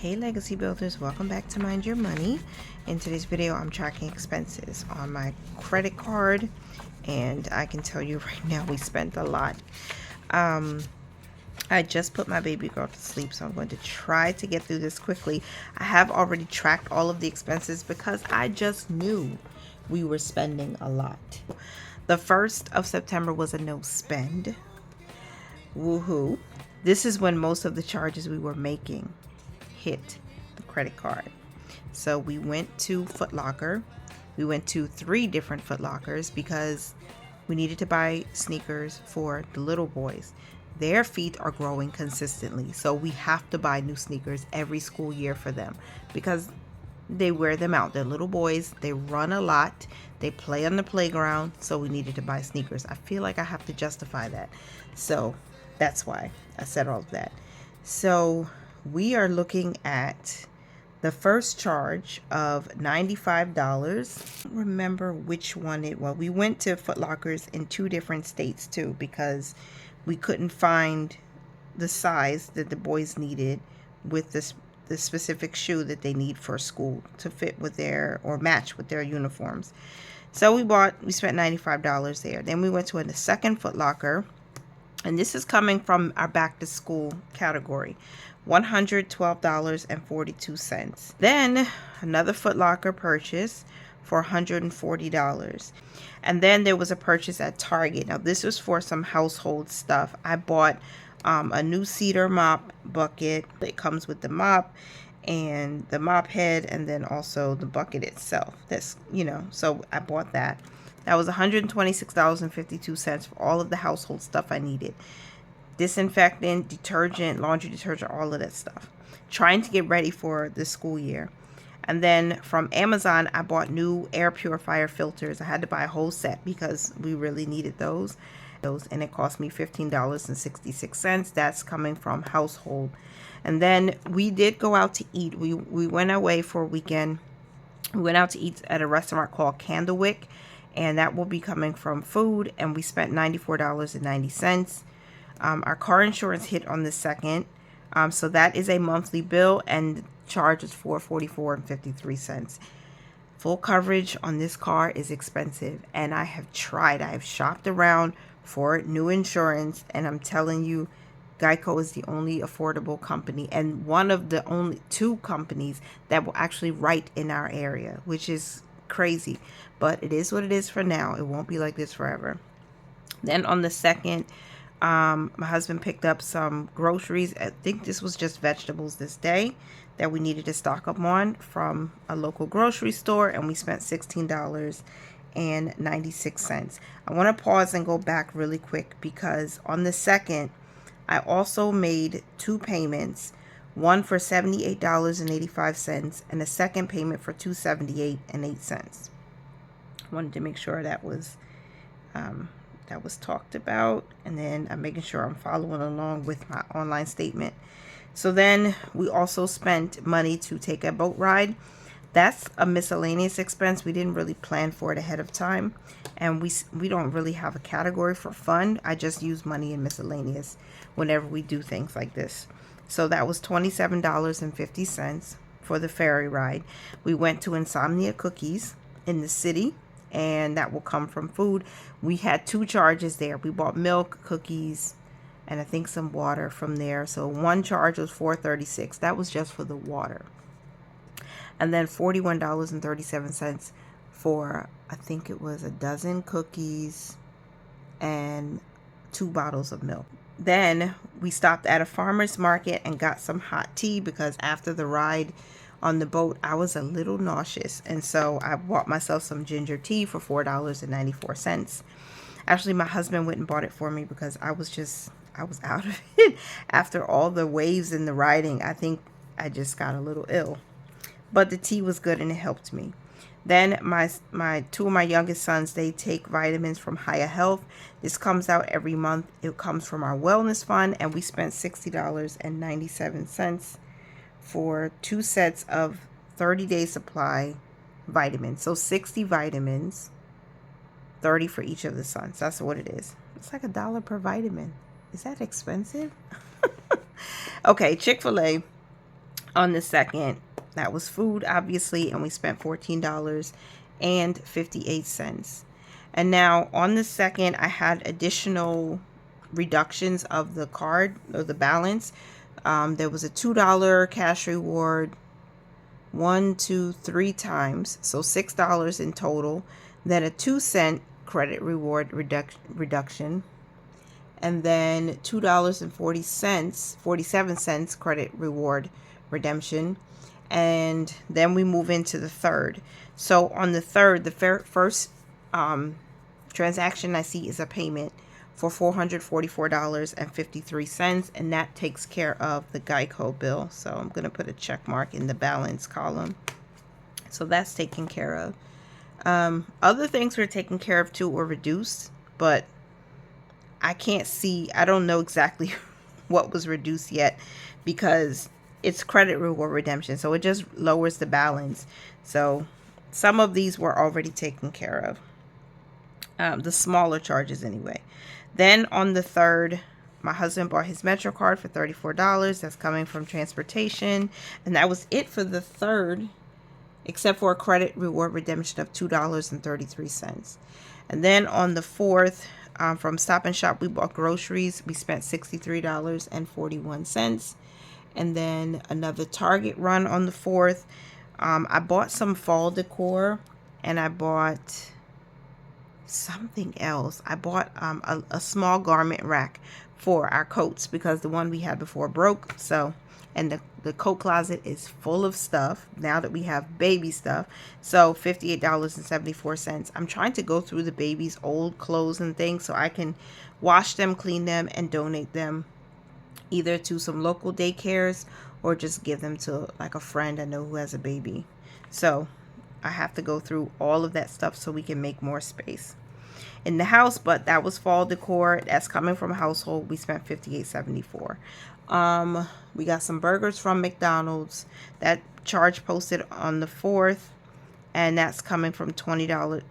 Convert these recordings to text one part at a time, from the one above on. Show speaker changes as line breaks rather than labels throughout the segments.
Hey Legacy Builders, welcome back to Mind Your Money. In today's video, I'm tracking expenses on my credit card, and I can tell you right now we spent a lot. I just put my baby girl to sleep, so I'm going to try to get through this quickly. I have already tracked all of the expenses because I just knew we were spending a lot. The 1st of September was a no spend. Woohoo. This is when most of the charges we were making hit the credit card. So we went to Foot Locker. We went to 3 different Foot Lockers because we needed to buy sneakers for the little boys. Their feet are growing consistently, so we have to buy new sneakers every school year for them because they wear them out. They're little boys, they run a lot, they play on the playground, so we needed to buy sneakers. I feel like I have to justify that, so that's why I said all of that. So we are looking at the first charge of $95. I don't remember which one it was. We went to Foot Lockers in 2 different states too because we couldn't find the size that the boys needed with the specific shoe that they need for school to fit with their or match with their uniforms. So we spent $95 there. Then we went to a second Foot Locker, and this is coming from our back to school category. $112.42. Then another Foot Locker purchase for $140. And then there was a purchase at Target. Now this was for some household stuff. I bought a new cedar mop bucket. It comes with the mop and the mop head, and then also the bucket itself. That's, so I bought that. That was $126.52 for all of the household stuff I needed. Disinfectant, detergent, laundry detergent, all of that stuff. Trying to get ready for the school year. And then from Amazon, I bought new air purifier filters. I had to buy a whole set because we really needed those. And it cost me $15.66. That's coming from household. And then we did go out to eat. We went away for a weekend. We went out to eat at a restaurant called Candlewick, and that will be coming from food. And we spent $94.90. Our car insurance hit on the 2nd, so that is a monthly bill, and charge is $444.53. Full coverage on this car is expensive, and I have shopped around for new insurance, and I'm telling you, Geico is the only affordable company and one of the only 2 companies that will actually write in our area, which is crazy, but it is what it is for now. It won't be like this forever. Then on the 2nd, my husband picked up some groceries. I think this was just vegetables this day that we needed to stock up on from a local grocery store, and we spent $16.96. I want to pause and go back really quick because on the 2nd, I also made 2 payments, one for $78.85 and a second payment for $278.08. Wanted to make sure that was talked about, and then I'm making sure I'm following along with my online statement. So then we also spent money to take a boat ride. That's a miscellaneous expense. We didn't really plan for it ahead of time, and we don't really have a category for fun. I just use money in miscellaneous whenever we do things like this. So that was $27.50 for the ferry ride. We went to Insomnia Cookies in the city, and that will come from food. We had 2 charges there. We bought milk, cookies, and I think some water from there. So one charge was $4.36. That was just for the water. And then $41.37 for, I think it was a dozen cookies and 2 bottles of milk. Then we stopped at a farmer's market and got some hot tea because after the ride on the boat, I was a little nauseous, and so I bought myself some ginger tea for $4.94. Actually, my husband went and bought it for me because I was out of it after all the waves and the riding. I think I just got a little ill, but the tea was good and it helped me. Then my 2 of my youngest sons, they take vitamins from Higher Health. This comes out every month. It comes from our wellness fund, and we spent $60.97 for 2 sets of 30-day supply vitamins. So 60 vitamins, 30 for each of the sons. That's what it is. It's like $1 per vitamin. Is that expensive? Okay, Chick-fil-A. On the 2nd, that was food, obviously, and we spent $14.58. And now on the 2nd, I had additional reductions of the card or the balance. There was a $2 cash reward 1, 2, 3 times, so $6 in total. Then a 2-cent credit reward reduction, and then $2.47 credit reward redemption. And then we move into the 3rd. So on the 3rd, the first transaction I see is a payment for $444.53, and that takes care of the Geico bill. So I'm going to put a check mark in the balance column. So that's taken care of. Other things were taken care of too, or reduced, but I can't see, I don't know exactly what was reduced yet, because it's credit reward redemption, so it just lowers the balance. So some of these were already taken care of, the smaller charges anyway. Then on the 3rd, my husband bought his Metro card for $34. That's coming from transportation, and that was it for the 3rd, except for a credit reward redemption of $2.33. And then on the 4th, from Stop and Shop, we bought groceries. We spent $63.41. And then another Target run on the 4th. I bought some fall decor, and I bought something else. I bought a small garment rack for our coats, because the one we had before broke. So, and the coat closet is full of stuff now that we have baby stuff. So $58.74. I'm trying to go through the baby's old clothes and things so I can wash them, clean them, and donate them either to some local daycares or just give them to like a friend I know who has a baby. So I have to go through all of that stuff so we can make more space in the house. But that was fall decor. That's coming from household. We spent $58.74. We got some burgers from McDonald's. That charge posted on the 4th, and that's coming from $20.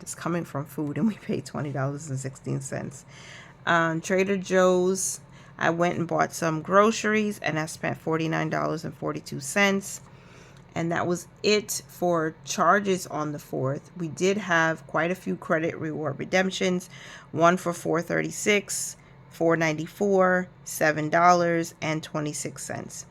It's coming from food, and we paid $20.16. Trader Joe's, I went and bought some groceries, and I spent $49.42. And that was it for charges on the 4th. We did have quite a few credit reward redemptions. One for $4.36, $4.94, $7.26.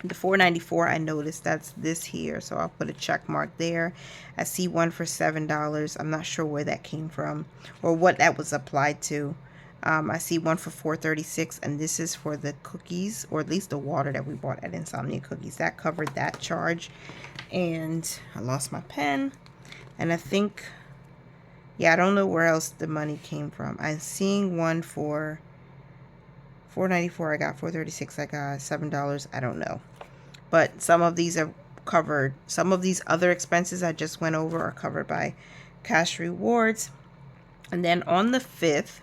The $4.94, I noticed that's this here, so I'll put a check mark there. I see one for $7. I'm not sure where that came from or what that was applied to. I see one for $4.36, and this is for the cookies, or at least the water that we bought at Insomnia Cookies. That covered that charge. And I lost my pen, and I think, yeah, I don't know where else the money came from. I'm seeing one for $4.94 I got, $4.36 I got, $7, I don't know. But some of these are covered. Some of these other expenses I just went over are covered by cash rewards. And then on the 5th,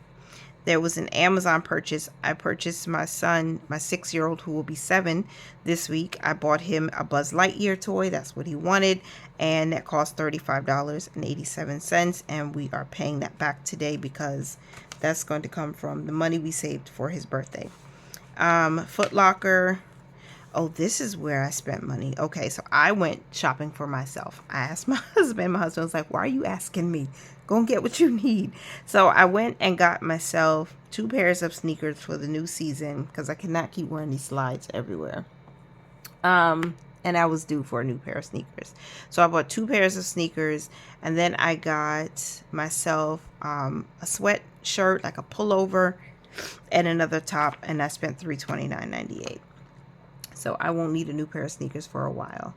there was an Amazon purchase. I purchased my son, my 6-year-old, who will be 7 this week. I bought him a Buzz Lightyear toy. That's what he wanted. And that cost $35.87. And we are paying that back today, because that's going to come from the money we saved for his birthday. Foot Locker. Oh, this is where I spent money. Okay, so I went shopping for myself. I asked my husband. My husband was like, why are you asking me? Go and get what you need. So I went and got myself 2 pairs of sneakers for the new season, because I cannot keep wearing these slides everywhere. And I was due for a new pair of sneakers. So I bought 2 pairs of sneakers, and then I got myself a sweatshirt, like a pullover, and another top, and I spent $329.98. So I won't need a new pair of sneakers for a while.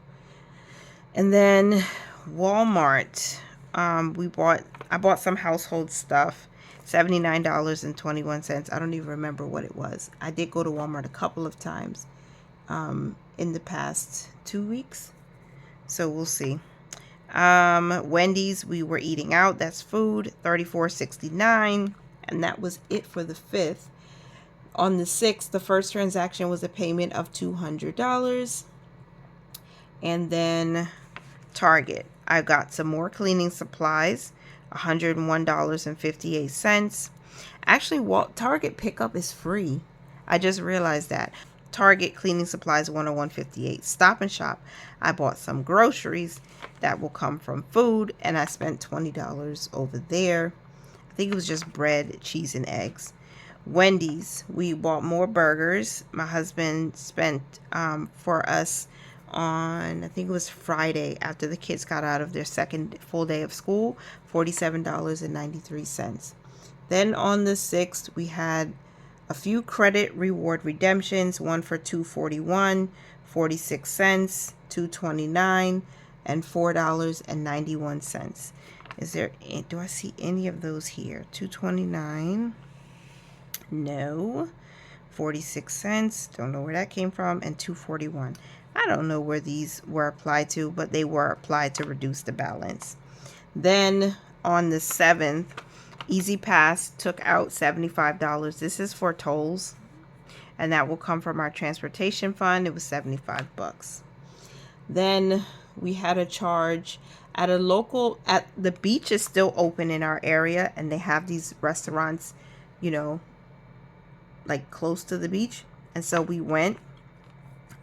And then Walmart, I bought some household stuff, $79.21. I don't even remember what it was. I did go to Walmart a couple of times in the past 2 weeks, so we'll see. Wendy's, we were eating out. That's food, $34.69, and that was it for the 5th. On the 6th, the first transaction was a payment of $200. And then Target, I got some more cleaning supplies, $101.58. Actually, Target pickup is free. I just realized that. Target cleaning supplies 101.58. Stop and Shop, I bought some groceries that will come from food, and I spent $20 over there. I think it was just bread, cheese, and eggs. Wendy's, we bought more burgers. My husband spent for us on, I think it was Friday after the kids got out of their second full day of school, $47.93. Then on the 6th, we had a few credit reward redemptions, one for $2.41, 46 cents, $2.29, and $4.91. Is there, do I see any of those here? $2.29, no. 46 cents, don't know where that came from, and $2.41. I don't know where these were applied to, but they were applied to reduce the balance. Then on the 7th, Easy Pass took out $75. This is for tolls, and that will come from our transportation fund. It was 75 bucks. Then we had a charge at a local, at the beach is still open in our area, and they have these restaurants, you know, like close to the beach. And so we went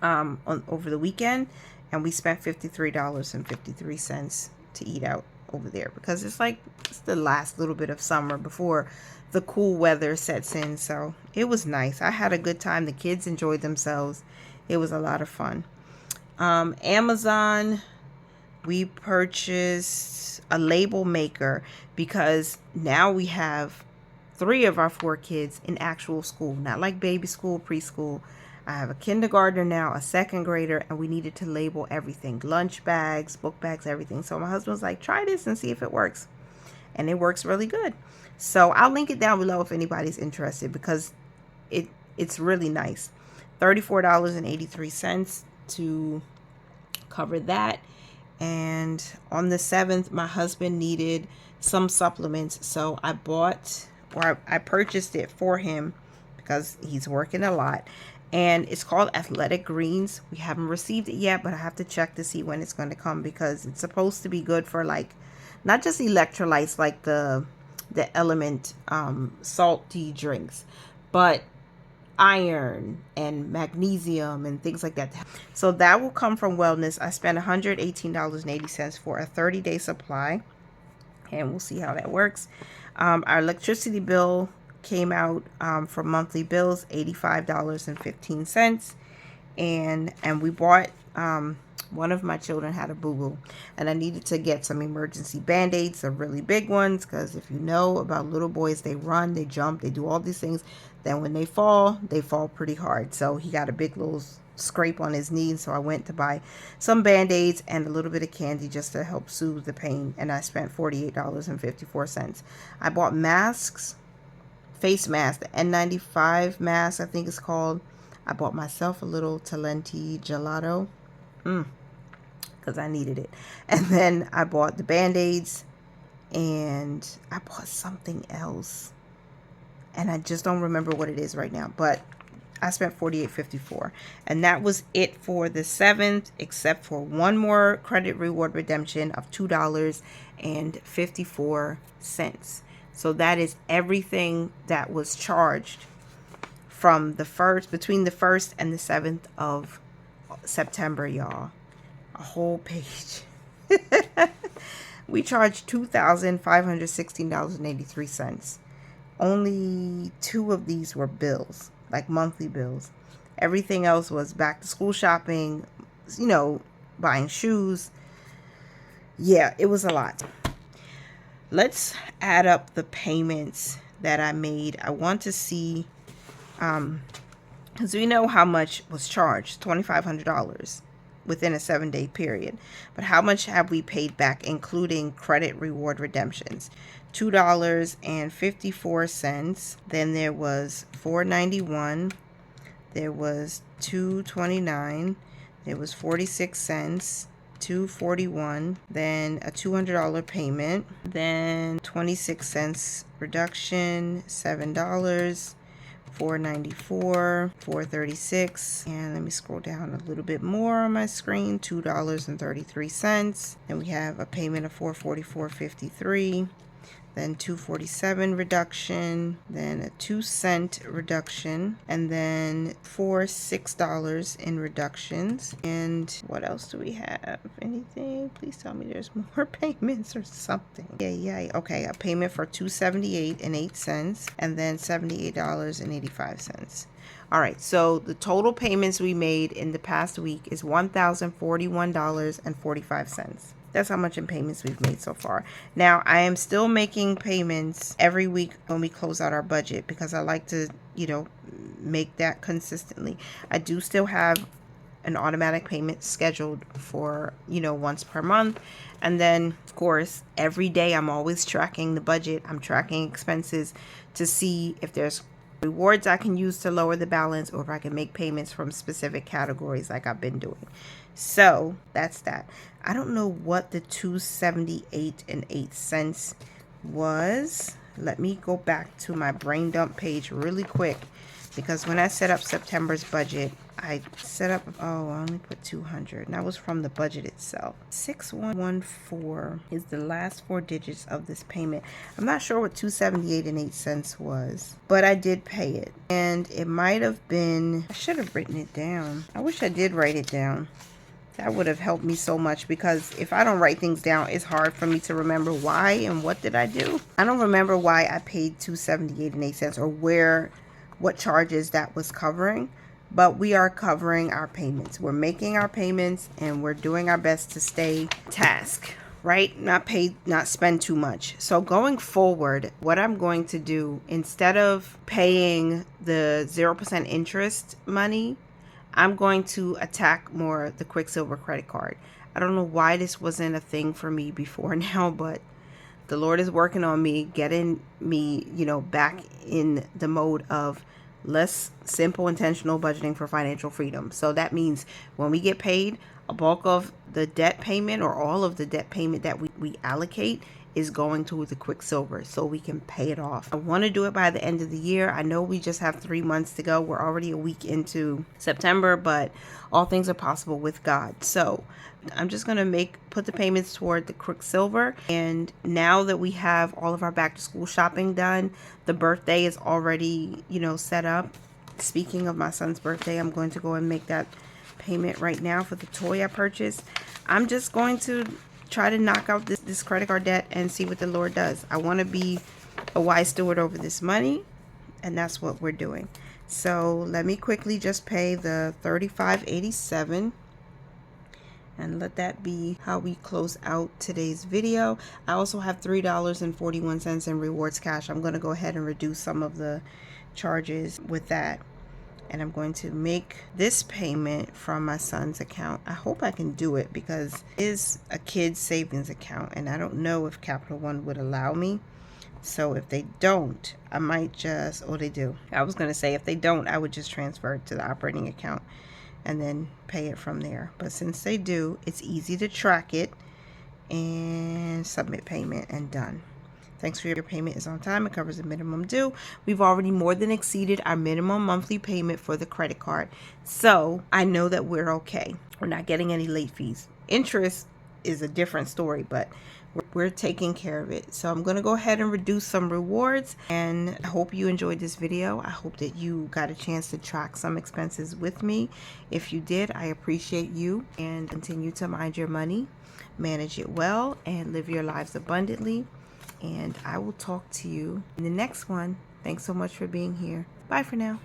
over the weekend, and we spent $53.53 to eat out over there, because it's like it's the last little bit of summer before the cool weather sets in. So it was nice. I had a good time. The kids enjoyed themselves. It was a lot of fun. Amazon, we purchased a label maker, because now we have 3 of our 4 kids in actual school, not like baby school, preschool. I have a kindergartner now, a 2nd grader, and we needed to label everything, lunch bags, book bags, everything. So my husband was like, try this and see if it works. And it works really good. So I'll link it down below if anybody's interested, because it's really nice. $34.83 to cover that. And on the 7th, my husband needed some supplements, so I purchased it for him because he's working a lot. And it's called Athletic Greens. We haven't received it yet, but I have to check to see when it's going to come, because it's supposed to be good for, like, not just electrolytes like the Element salty drinks, but iron and magnesium and things like that. So that will come from Wellness. I spent $118.80 for a 30-day supply, and we'll see how that works. Our electricity bill came out for monthly bills, $85.15, and we bought one of my children had a boo-boo, and I needed to get some emergency band-aids, some really big ones, because if you know about little boys, they run, they jump, they do all these things. Then when they fall pretty hard. So he got a big little scrape on his knee, so I went to buy some band-aids and a little bit of candy just to help soothe the pain, and I spent $48.54. I bought masks, face mask, the N95 mask, I think it's called. I bought myself a little Talenti gelato, because I needed it. And then I bought the band-aids, and I bought something else, and I just don't remember what it is right now, but I spent $48.54, and that was it for the 7th, except for one more credit reward redemption of $2.54. So that is everything that was charged from between the 1st and the 7th of September, y'all. A whole page. We charged $2,516.83. Only 2 of these were bills, like monthly bills. Everything else was back to school shopping, you know, buying shoes. Yeah, it was a lot. Let's add up the payments that I made. I want to see, because we know how much was charged, $2,500 within a 7-day period. But how much have we paid back, including credit reward redemptions? $2.54. Then there was $4.91. There was $2.29. There was 46 cents. $2.41. Then a $200 payment. Then 26 cents reduction. $7. $4.94, $4.36, and let me scroll down a little bit more on my screen, $2.33. Then we have a payment of $444.53, then 247 reduction, then a 2-cent reduction, and then $6 in reductions. And what else do we have? Anything? Please tell me there's more payments or something. Yeah. Okay, a payment for $278.08, and then $78.85. All right, so the total payments we made in the past week is $1,041.45. That's how much in payments we've made so far. Now, I am still making payments every week when we close out our budget because I like to, make that consistently. I do still have an automatic payment scheduled for, once per month. And then, of course, every day I'm always tracking the budget. I'm tracking expenses to see if there's rewards I can use to lower the balance, or if I can make payments from specific categories like I've been doing. So that's that. I don't know what the $278.08 was. Let me go back to my brain dump page really quick, because when I set up September's budget, I set up, I only put 200. And that was from the budget itself. 6114 is the last 4 digits of this payment. I'm not sure what $278.08 was, but I did pay it. And it might have been, I should have written it down. I wish I did write it down. That would have helped me so much, because if I don't write things down, it's hard for me to remember why and what did I do. I don't remember why I paid $278.08 or what charges that was covering, but we are covering our payments. We're making our payments and we're doing our best to stay task, right? Not spend too much. So going forward, what I'm going to do, instead of paying the 0% interest money, I'm going to attack more the Quicksilver credit card. I don't know why this wasn't a thing for me before now, but the Lord is working on me, getting me, back in the mode of less simple, intentional budgeting for financial freedom. So that means when we get paid, a bulk of the debt payment or all of the debt payment that we allocate is going to the Quicksilver so we can pay it off. I want to do it by the end of the year. I know we just have 3 months to go. We're already a week into September, but all things are possible with God. So I'm just going to put the payments toward the Quicksilver. And now that we have all of our back to school shopping done, the birthday is already, set up. Speaking of my son's birthday, I'm going to go and make that payment right now for the toy I purchased. I'm just going to try to knock out this credit card debt and see what the Lord does. I want to be a wise steward over this money, and that's what we're doing. So let me quickly just pay the $35.87 and let that be how we close out today's video. I also have $3.41 in rewards cash. I'm going to go ahead and reduce some of the charges with that. And I'm going to make this payment from my son's account. I hope I can do it because it is a kid's savings account, and I don't know if Capital One would allow me. So if they don't, I might just, they do. I was going to say if they don't, I would just transfer it to the operating account and then pay it from there. But since they do, it's easy to track it and submit payment and done. Thanks for your payment is on time. It covers the minimum due. We've already more than exceeded our minimum monthly payment for the credit card. So I know that we're okay. We're not getting any late fees. Interest is a different story, but we're taking care of it. So I'm going to go ahead and reduce some rewards, and I hope you enjoyed this video. I hope that you got a chance to track some expenses with me. If you did, I appreciate you, and continue to mind your money, manage it well, and live your lives abundantly. And I will talk to you in the next one. Thanks so much for being here. Bye for now.